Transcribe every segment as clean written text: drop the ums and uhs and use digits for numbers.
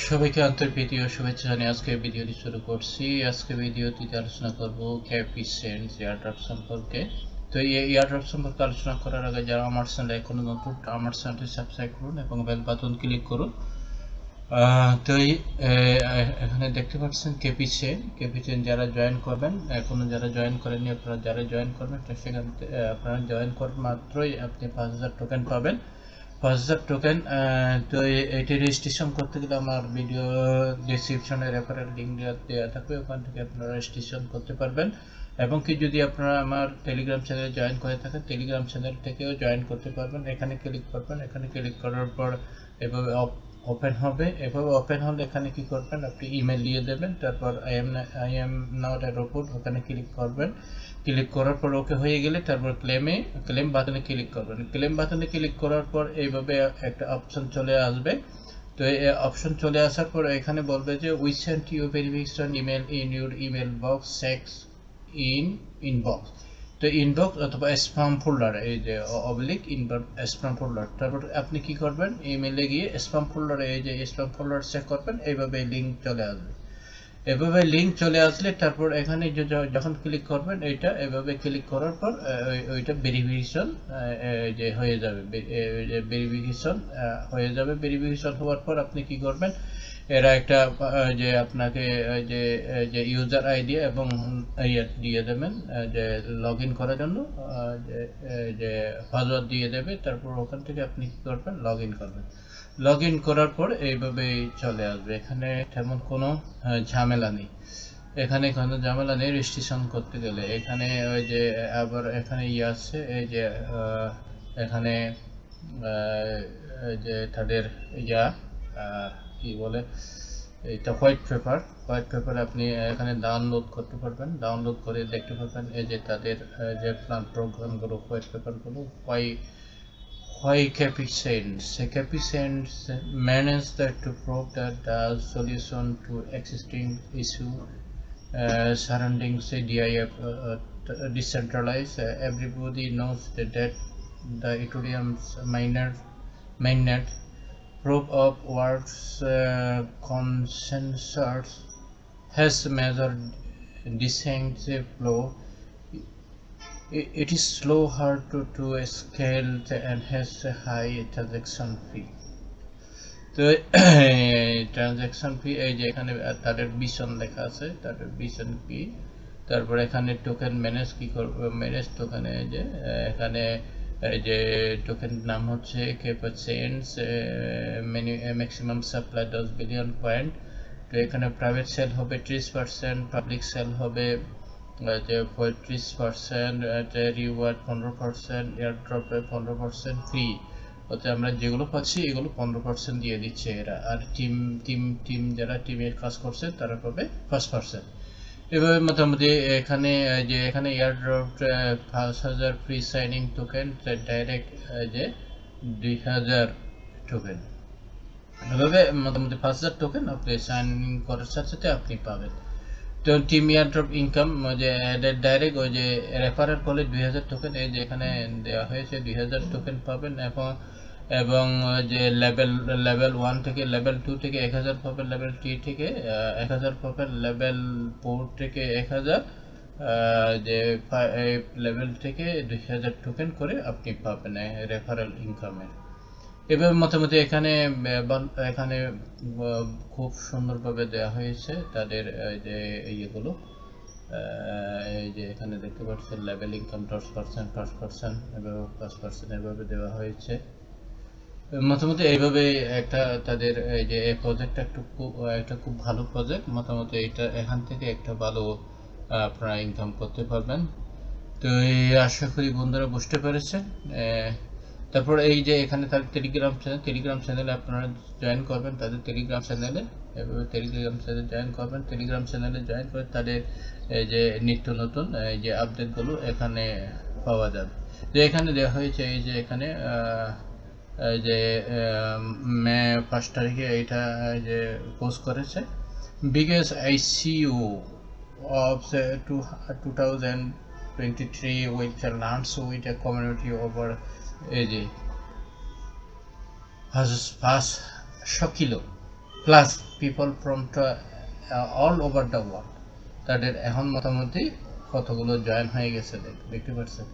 সবাইকে আন্তরিক ও শুভেচ্ছা জানিয়ে আজকে ভিডিওটি শুরু করছি। আজকে ভিডিওটিতে আলোচনা করব KapeChain এয়ারড্রপ সম্পর্কে। তো এই এয়ারড্রপ সম্পর্কে আলোচনা করার আগে যারা আমার চ্যানেলে এখনো নতুন, আমার চ্যানেলটি সাবস্ক্রাইব করুন এবং বেল বাটন ক্লিক করুন। তো এখানে দেখতে পাচ্ছেন KapeChain যারা জয়েন করবেন, এখনো যারা জয়েন করেননি, আপনারা যারা জয়েন করবেন সেখান থেকে আপনারা জয়েন করার মাত্রই আপনি 5000 টোকেন পাবেন। 5000 টোকেন। তো এটি রেজিস্ট্রেশন করতে গেলে আমার ভিডিও ডেসক্রিপশনে রেফারেল লিঙ্ক দেওয়া থাকবে, ওখান থেকে আপনারা রেজিস্ট্রেশন করতে পারবেন। এবং কি যদি আপনারা আমার টেলিগ্রাম চ্যানেলে জয়েন করে থাকেন, টেলিগ্রাম চ্যানেল থেকেও জয়েন করতে পারবেন। এখানে ক্লিক করবেন, এখানে ক্লিক করার পর এভাবে ওপেন হবে। এভাবে ওপেন হলে এখানে কি করবেন, আপনি ইমেল দিয়ে দেবেন, তারপর I am not a robot ওখানে ক্লিক করবেন। ক্লিক করার পর ওকে হয়ে গেলে তারপর ক্লেম বাটনে ক্লিক করবেন। ক্লেম বাটনে ক্লিক করার পর এইভাবে একটা অপশন চলে আসবে। তো এই অপশন চলে আসার পর এখানে বলবে যে we sent you verification email in your email box checks inbox. তো ইনবক্স অথবা স্প্যাম ফোল্ডার, এই যে অবলিক স্প্যাম ফোল্ডার, তারপর আপনি কি করবেন, ইমেলে গিয়ে স্প্যাম ফোল্ডারে এই যে স্প্যাম ফোল্ডার চেক করবেন। এইভাবে লিঙ্ক চলে আসবে। এভাবে লিঙ্ক চলে আসলে তারপর এখানে যখন ক্লিক করবেন এইটা এভাবে ক্লিক করার পর ওইটা ভেরিফিকেশন যে হয়ে যাবে। ভেরিফিকেশন হওয়ার পর আপনি কি করবেন, এরা একটা যে আপনাকে যে ইউজার আইডি এবং দিয়ে দেবেন যে লগ ইন করার জন্য, যে পাসওয়ার্ড দিয়ে দেবে। তারপর ওখান থেকে আপনি কি করবেন, লগ ইন করবেন। লগ ইন করার পর এইভাবেই চলে আসবে। এখানে তেমন কোনো ঝামেলা নেই। এখানে কোনো ঝামেলা নেই রেজিস্ট্রেশন করতে গেলে। এখানে ওই যে আবার এখানে আছে, এই যে এখানে যে তাদের কি বলে, এটা হোয়াইট পেপার আপনি এখানে ডাউনলোড করতে পারবেন। ডাউনলোড করে দেখতে পারবেন এই যে তাদের যে প্ল্যান প্রোগ্রামগুলো, হোয়াইট পেপারগুলো, why KapeChain managed to prove that the solution to existing issue surrounding DIF decentralized. Everybody knows that the Ethereum's mainnet proof of works consensus has measured descent flow. It is slow, hard to scale, and has a high transaction fee. তো transaction ফি এই যে এখানে তাদের vision লেখা আছে, তাদের vision ফি। তারপর এখানে টোকেন ম্যানেজ কি করবে, ম্যানেজ টোকেনে যে এখানে এই যে টোকেন নাম হচ্ছে KapeChain maximum supply 10 billion point. তো এখানে প্রাইভেট সেল হবে 30%, পাবলিক সেল হবে 35%, রিওয়ার্ড 15%, এয়ারড্রপে 15% ফ্রি। অর্থাৎ আমরা যেগুলো পাচ্ছি এগুলো 15% দিয়ে দিচ্ছে এরা। আর টিম যারা টিমের কাজ করছে তারা পাবে 5%। এভাবে মোটামুটি এখানে যে এখানে airdrop 5000 free signing token, direct যে 2000 টোকেন। এভাবে মোটামুটি 5000 টোকেন আপনি সাইনিং করার সাথে সাথে আপনি পাবেন। তো টিম এয়ারড্রপ ইনকাম যে ডাইরেক্ট ওই যে রেফারেল করলে 2000 টোকেন, এই যে এখানে দেওয়া হয়েছে 2000 টোকেন পাবেন। এবং যে লেভেল 1 থেকে লেভেল 2 থেকে 1000 পাবেন, লেভেল 3 থেকে 1000 পাবেন, লেভেল 4 থেকে 1000, যে লেভেল থেকে 2000 টোকেন করে আপনি পাবেন রেফারেল ইনকামের। এভাবে মোটামুটি এখানে খুব সুন্দরভাবে দেওয়া হয়েছে তাদের যে ইয়েগুলো। এই যে এখানে দেখতে পাচ্ছেন লেভেল ইনকাম 10%, এভাবে 5% এভাবে দেওয়া হয়েছে। মোটামুটি এইভাবে একটা তাদের এই যে এই প্রজেক্টটা একটা খুব ভালো প্রজেক্ট। মোটামুটি এটা এখান থেকে একটা ভালো আপনারা ইনকাম করতে পারবেন। তো এই আশা করি বন্ধুরা বুঝতে পেরেছেন। তারপর এই যে এখানে তার টেলিগ্রাম চ্যানেলে আপনারা জয়েন করবেন, তাদের টেলিগ্রাম চ্যানেলে এভাবে টেলিগ্রাম চ্যানেলে জয়েন করবেন। টেলিগ্রাম চ্যানেলে জয়েন করে তাদের এই যে নিত্য নতুন এই যে আপডেটগুলো এখানে পাওয়া যাবে। যে এখানে দেওয়া হয়েছে এই যে এখানে যে মে 5 তারিখে এইটা যে পোস্ট করেছে, biggest ICO of 2023 with a launch with a community over এই যে 500 kilo plus people from all over the world, তাদের এখন মোটামুটি কতগুলো জয়েন হয়ে গেছে দেখতে পাচ্ছেন।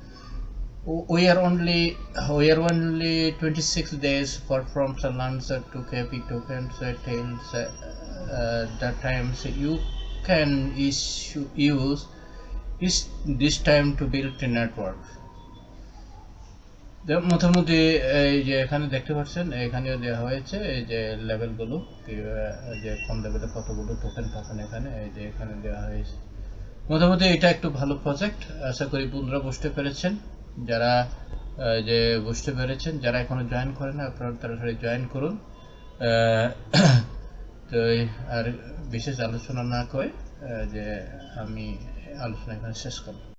We are only 26 days for from Salancer to KP tokens tails the times you can use is this time to build a network. মোটামুটি এই যে এখানে দেখতে পাচ্ছেন এখানেও দেওয়া হয়েছে এই যে লেভেলগুলো, যে কোন লেভেলে কতগুলো টোকেন পাবেন এখানে এই যে এখানে দেওয়া হয়েছে। মোটামুটি এটা একটু ভালো প্রজেক্ট, আশা করি বন্ধুরা বুঝতে পেরেছেন। যারা যে বুঝতে পেরেছেন, যারা এখনো জয়েন করেন আপনারা তাড়াতাড়ি জয়েন করুন। তো আর বিশেষ আলোচনা না করে যে আমি আলোচনা এখানে শেষ করব।